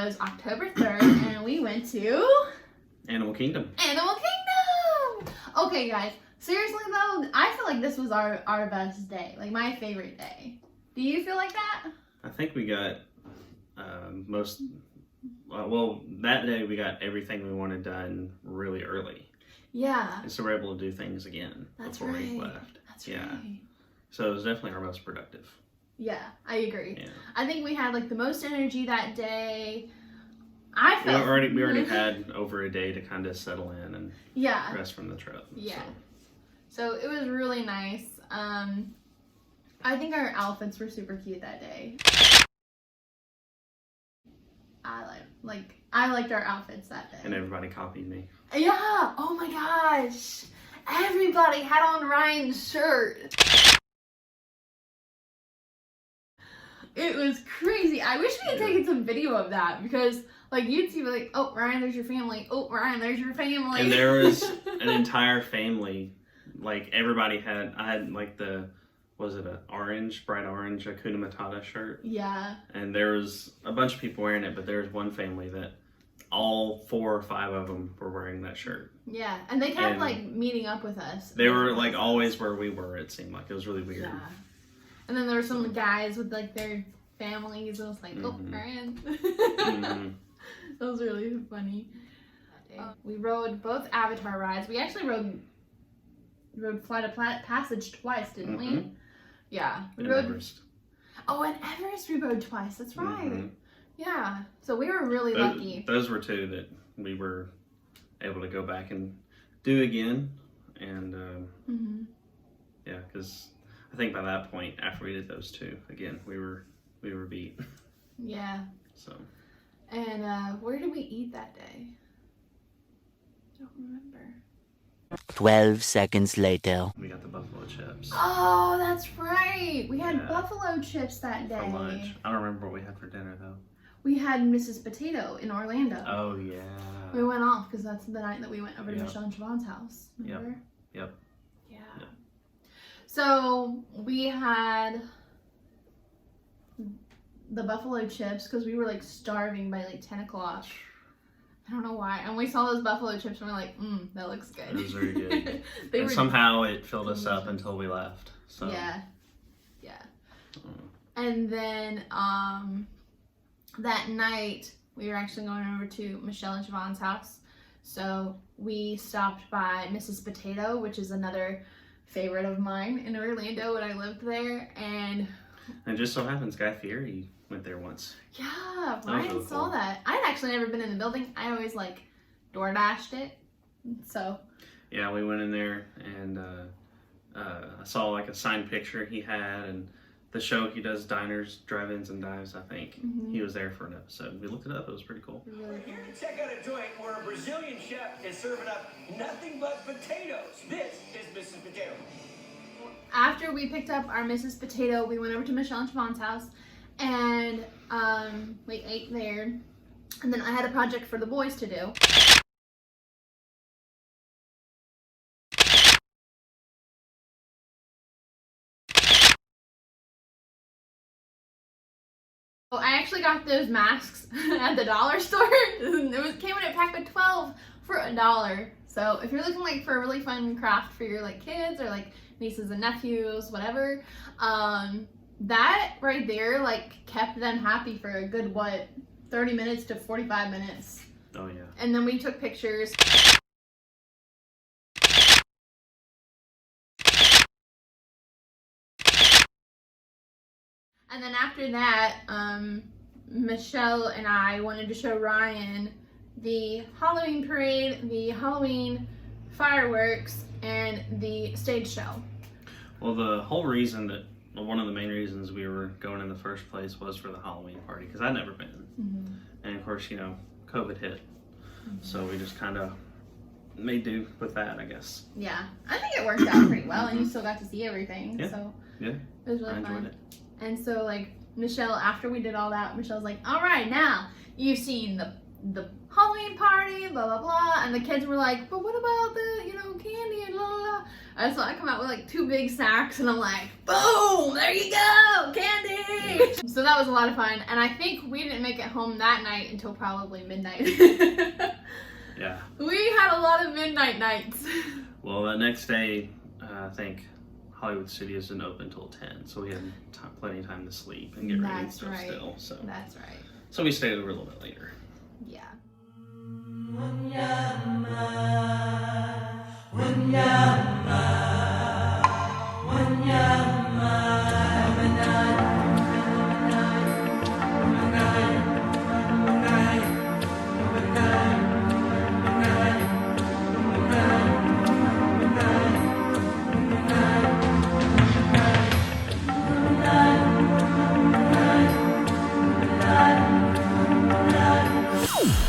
was October 3rd, and we went to Animal Kingdom. Animal Kingdom! Okay, guys, seriously though, I feel like this was our best day, like my favorite day. Do you feel like that? I think we got that day we got everything we wanted done really early. Yeah. And so we're able to do things again before we left. That's Yeah. right. So it was definitely our most productive. Yeah, I agree. Yeah. I think we had like the most energy that day. We already had over a day to kind of settle in and rest from the trip. Yeah. So it was really nice. I think our outfits were super cute that day. I liked our outfits that day. And everybody copied me. Yeah. Oh my gosh. Everybody had on Ryan's shirt. It was crazy. I wish we had taken some video of that because like you'd see like, oh Ryan, there's your family. Oh Ryan, there's your family. And there was an entire family. Like everybody I had like was it an bright orange Hakuna Matata shirt? Yeah. And there was a bunch of people wearing it, but there was one family that all 4 or 5 of them were wearing that shirt. Yeah, and they kept like meeting up with us. They were like always where we were, it seemed like. It was really weird. Yeah. And then there were some guys with like their families. It was like, oh, Ryan. That was really funny. We rode both Avatar rides. We actually rode Flight of Passage twice, didn't we? Yeah. We rode Everest. Oh, and Everest we rode twice. That's right. Yeah. So we were really lucky. Those were 2 that we were able to go back and do again. And yeah, because I think by that point, after we did those 2 again, we were beat. Yeah. So. And where did we eat that day? I don't remember. 12 seconds later. We got the buffalo chips. Oh, that's right. We had buffalo chips that day. For lunch. I don't remember what we had for dinner though. We had Mrs. Potato in Orlando. Oh yeah. We went off because that's the night that we went over to Michelle and Siobhan's house. Remember? Yep. Yeah. So we had the buffalo chips because we were like starving by like 10 o'clock. I don't know why. And we saw those buffalo chips and we're like, that looks good. It was very good. And somehow it filled us up until we left. So. Yeah. And then that night we were actually going over to Michelle and Siobhan's house. So we stopped by Mrs. Potato, which is another favorite of mine in Orlando when I lived there. And just so happens Guy Fieri went there once. Yeah, Ryan saw that. I'd actually never been in the building. I always like DoorDashed it. So. Yeah, we went in there and I saw like a signed picture he had and the show he does, Diners, Drive-Ins, and Dives, I think. He was there for an episode. We looked it up. It was pretty cool. We're here to check out a joint where a Brazilian chef is serving up nothing but potatoes. This is Mrs. Potato. After we picked up our Mrs. Potato, we went over to Michelle and Siobhan's house and we ate there. And then I had a project for the boys to do. So I actually got those masks at the dollar store. It came in a pack of 12 for $1. So if you're looking like for a really fun craft for your like kids or like nieces and nephews, whatever, that right there like kept them happy for a good 30 minutes to 45 minutes. Oh yeah. And then we took pictures. And then after that, Michelle and I wanted to show Ryan the Halloween parade, the Halloween fireworks, and the stage show. Well, the whole reason that, one of the main reasons we were going in the first place was for the Halloween party, because I'd never been. And of course, COVID hit. So we just kind of made do with that, I guess. Yeah, I think it worked out pretty well, and you still got to see everything. Yeah. So Yeah. It was really fun. I enjoyed it. And so like Michelle, after we did all that, Michelle's like, all right, now you've seen the Halloween party, blah, blah, blah. And the kids were like, but what about the, you know, candy and blah, blah, blah. And so I come out with like 2 big sacks and I'm like, boom, there you go, candy. So that was a lot of fun. And I think we didn't make it home that night until probably midnight. Yeah. We had a lot of midnight nights. Well, the next day, I think Hollywood Studios didn't open until 10, so we had plenty of time to sleep and get ready and That's stuff right. still. So. That's right. So we stayed over a little bit later. Yeah.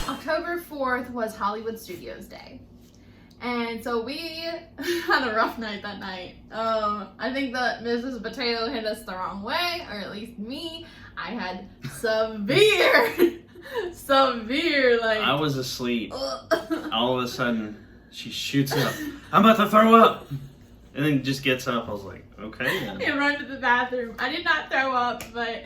October 4th was Hollywood Studios Day. And so we had a rough night that night. I think that Mrs. Potato hit us the wrong way, or at least me. I had severe, like... I was asleep. All of a sudden, she shoots up. I'm about to throw up! And then just gets up. I was like, okay then. I run to the bathroom. I did not throw up, but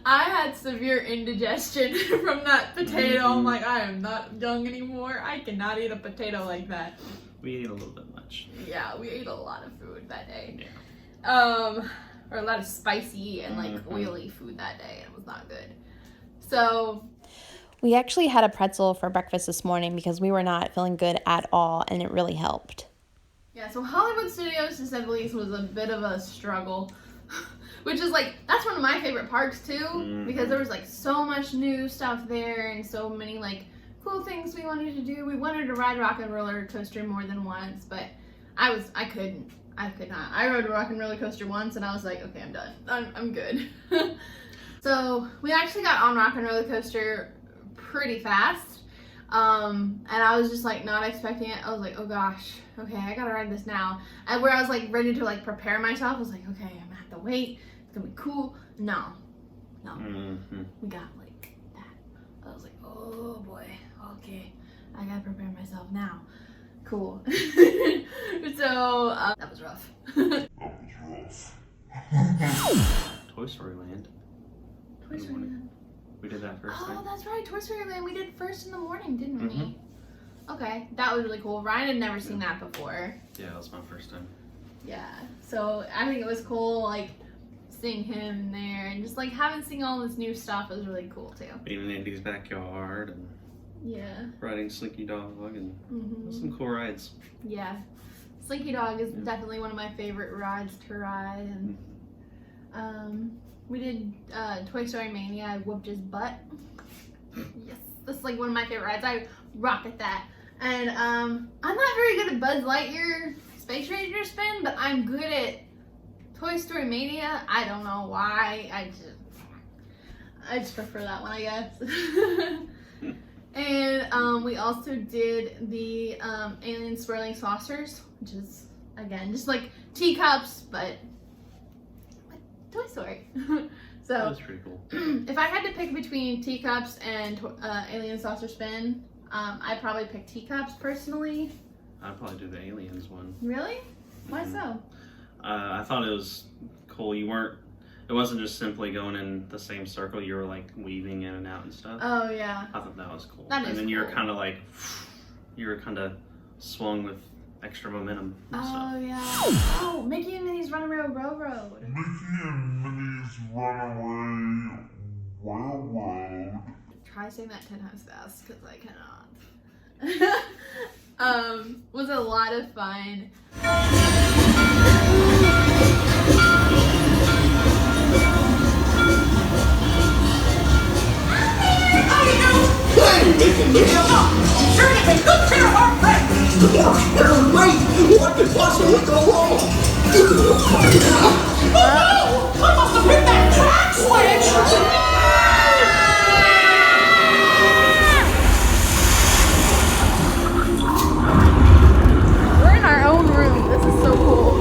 I had severe indigestion from that potato. I'm like, I am not young anymore. I cannot eat a potato like that. We ate a little bit much. Yeah, we ate a lot of food that day. Yeah. Or a lot of spicy and like oily food that day. It was not good. So we actually had a pretzel for breakfast this morning because we were not feeling good at all, and it really helped. yeah, so Hollywood Studios, to say the least, was a bit of a struggle. Which is like, that's one of my favorite parks too, because there was like so much new stuff there and so many like cool things we wanted to do. We wanted to ride Rock and Roller Coaster more than once, but I could not. I rode a Rock and Roller Coaster once and I was like, okay, I'm done. I'm good. So we actually got on Rock and Roller Coaster pretty fast. And I was just like not expecting it. I was like, oh gosh, okay, I gotta ride this now. And where I was like ready to like prepare myself, I was like, okay, I'm gonna have to wait. It's gonna be cool. No. We got like that. I was like, oh boy, okay, I gotta prepare myself now. Cool. So that was rough. Toy Story Land. Toy Story Land. We did that first Oh, night. that's right. Toy Story Land we did first in the morning, didn't we? Okay, that was really cool. Ryan had never seen that before. Yeah, that was my first time. Yeah, so I think it was cool, like, seeing him there and just, like, seen all this new stuff was really cool, too. Being in Andy's backyard and Yeah. riding Slinky Dog and some cool rides. Yeah. Slinky Dog is definitely one of my favorite rides to ride. And we did Toy Story Mania. I whooped his butt. Yes, that's like one of my favorite rides. I rock at that. And I'm not very good at Buzz Lightyear Space Ranger spin, but I'm good at Toy Story Mania. I don't know why. I just prefer that one, I guess. And we also did the Alien Swirling Saucers, which is, again, just like teacups, but Toy Story. So That was pretty cool. if I had to pick between teacups and Alien Saucer Spin, I'd probably pick teacups personally. I'd probably do the Aliens one. Really? Why so? I thought it was cool. It wasn't just simply going in the same circle. You were like weaving in and out and stuff. Oh yeah. I thought that was cool. That is And then you were cool. kind of like, you were kind of swung with extra momentum and stuff. Oh yeah. Oh, Mickey and Minnie's Runaway Railroad. Mickey and Minnie's Runaway Railroad. Try saying that 10 times fast, because I cannot. Was a lot of fun. Hey, Mickey, Minnie, I'm up. Sure to take good care of our friends. Wait, what could possibly go wrong? Oh no! I must have hit that track switch! We're in our own room. This is so cool.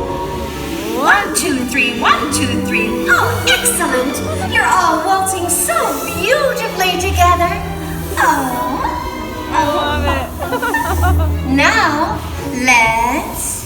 1, 2, 3, 1, 2, 3. Oh, excellent! You're all waltzing so beautifully together. Oh. Now, let's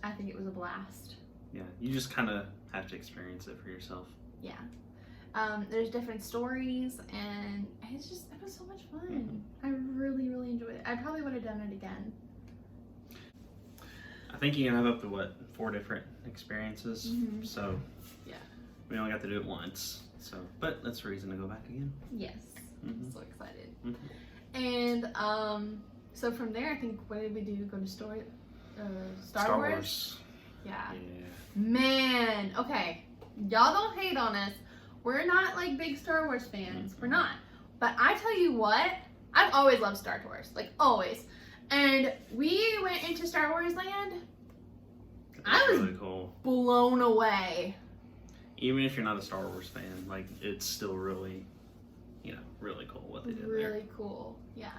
I think it was a blast. Yeah, you just kind of have to experience it for yourself. Yeah. There's different stories, and it was so much fun. I really, really enjoyed it. I probably would have done it again. I think you can have up to 4 different experiences. So Yeah. we only got to do it once. So, but that's a reason to go back again. Yes. I'm so excited. Mhm. And so from there, I think, what did we do? Go to Star Wars? Yeah. Yeah. Man, okay. Y'all don't hate on us. We're not like big Star Wars fans. We're not. But I tell you what, I've always loved Star Wars. Like, always. And we went into Star Wars Land. I was really cool. blown away. Even if you're not a Star Wars fan, like, it's still really, really cool what they did there. Really cool. Yeah.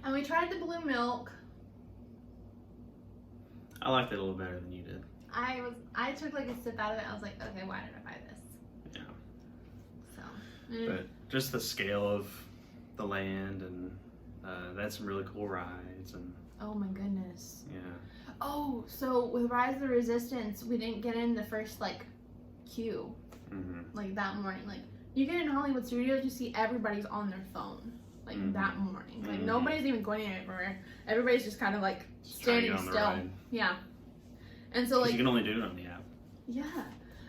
And we tried the blue milk. I liked it a little better than you did. I took like a sip out of it. I was like, okay, why did I buy this? Yeah. So. But just the scale of the land, and they had some really cool rides, and Oh my goodness. yeah. Oh, so with Rise of the Resistance, we didn't get in the first like queue like that morning. Like, you get in Hollywood Studios, you see everybody's on their phone like that morning. Like nobody's even going anywhere. Everybody's just kind of like standing on the still. ride. Yeah. And so like you can only do it on the app. Yeah.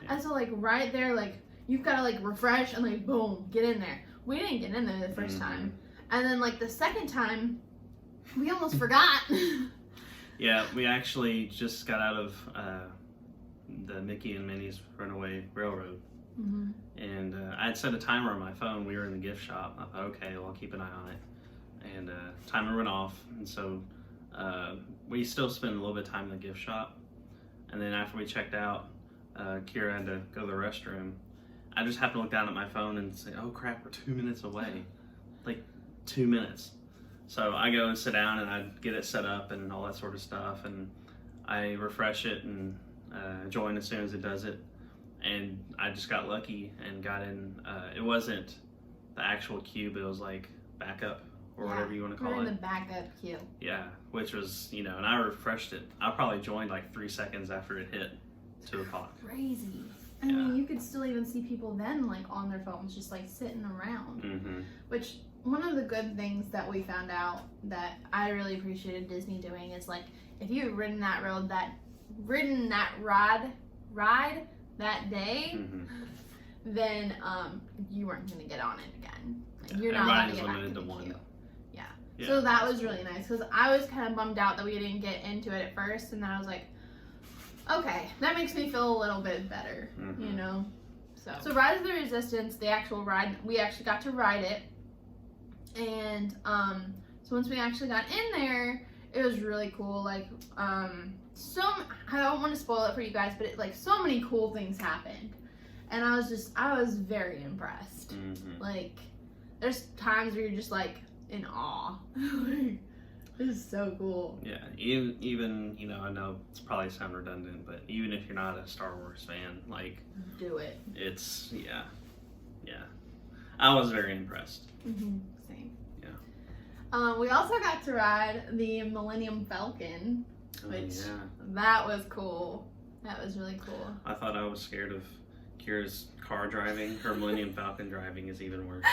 And so like right there, like you've got to like refresh and like boom, get in there. We didn't get in there the first time. And then like the second time, we almost forgot. Yeah, we actually just got out of the Mickey and Minnie's Runaway Railroad. And I had set a timer on my phone. We were in the gift shop. I thought, okay, well, I'll keep an eye on it. And timer went off. And so we still spent a little bit of time in the gift shop. And then after we checked out, Kira had to go to the restroom. I just happened to look down at my phone and say, oh crap, we're 2 minutes away. Like 2 minutes. So I go and sit down and I get it set up and all that sort of stuff. And I refresh it and join as soon as it does it. And I just got lucky and got in. It wasn't the actual queue, but it was like backup or whatever you want to call We're in it. the backup queue. Yeah, which was, and I refreshed it. I probably joined like 3 seconds after it hit 2 o'clock. Crazy. I mean, you could still even see people then like on their phones just like sitting around. Which, one of the good things that we found out that I really appreciated Disney doing is like, if you had ridden that ride that day, then you weren't going to get on it again. Like, you're not allowed to get back in the queue. Yeah. So that was really nice because I was kind of bummed out that we didn't get into it at first, and then I was like, okay, that makes me feel a little bit better, So Rise of the Resistance, the actual ride, we actually got to ride it, and so once we actually got in there, it was really cool. Like, I don't want to spoil it for you guys, but so many cool things happened, and I was very impressed. Like, there's times where you're just like in awe. Like, this is so cool. Yeah, even I know it's probably sound redundant, but even if you're not a Star Wars fan, like, do it. It's yeah. I was very impressed. Same. Yeah. We also got to ride the Millennium Falcon, which that was cool. That was really cool. I thought I was scared of Kira's car driving. Her Millennium Falcon driving is even worse.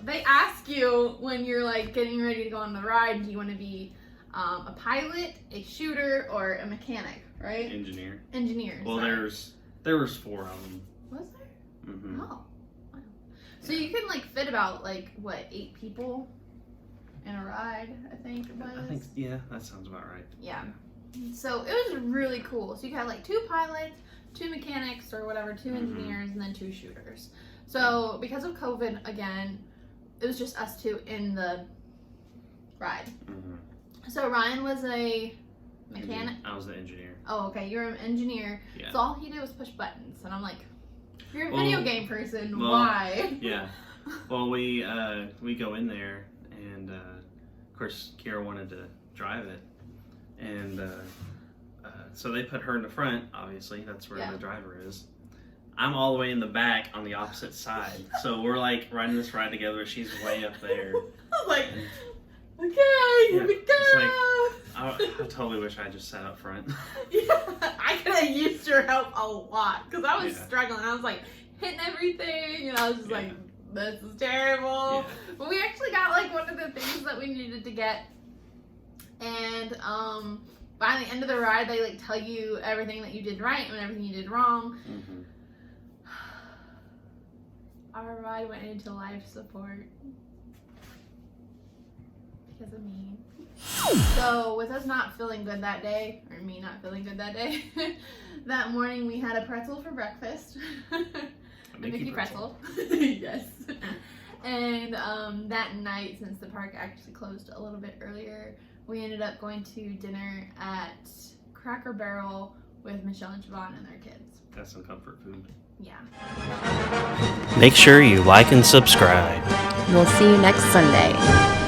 They ask you when you're like getting ready to go on the ride, do you want to be a pilot, a shooter, or a mechanic, right? Engineer. Well, there was 4 of them. Was there? Oh, wow. So you can like fit about 8 people in a ride, I think it was. That sounds about right. Yeah. So it was really cool. So you had 2 pilots, 2 mechanics or whatever, 2 engineers, and then 2 shooters. So because of COVID, again, it was just us 2 in the ride. So Ryan was a mechanic. I was the engineer. Oh, okay. You're an engineer. Yeah. So all he did was push buttons, and I'm like, you're a video game person. Why? Yeah. Well, we go in there and of course Kiera wanted to drive it, and so they put her in the front. Obviously, that's where the driver is. I'm all the way in the back on the opposite side, so we're like riding this ride together. She's way up there. I was like, okay, here we go. It's like, I totally wish I just sat up front. Yeah, I could have used your help a lot because I was struggling. I was like hitting everything, and I was just like, this is terrible. Yeah. But we actually got like one of the things that we needed to get, and by the end of the ride, they like tell you everything that you did right and everything you did wrong. Mm-hmm. Our ride went into life support because of me. So with us not feeling good that day, or me not feeling good that day, that morning we had a pretzel for breakfast. A Mickey pretzel. Yes. And that night, since the park actually closed a little bit earlier, we ended up going to dinner at Cracker Barrel with Michelle and Siobhan and their kids. That's some comfort food. Yeah. Make sure you like and subscribe. We'll see you next Sunday.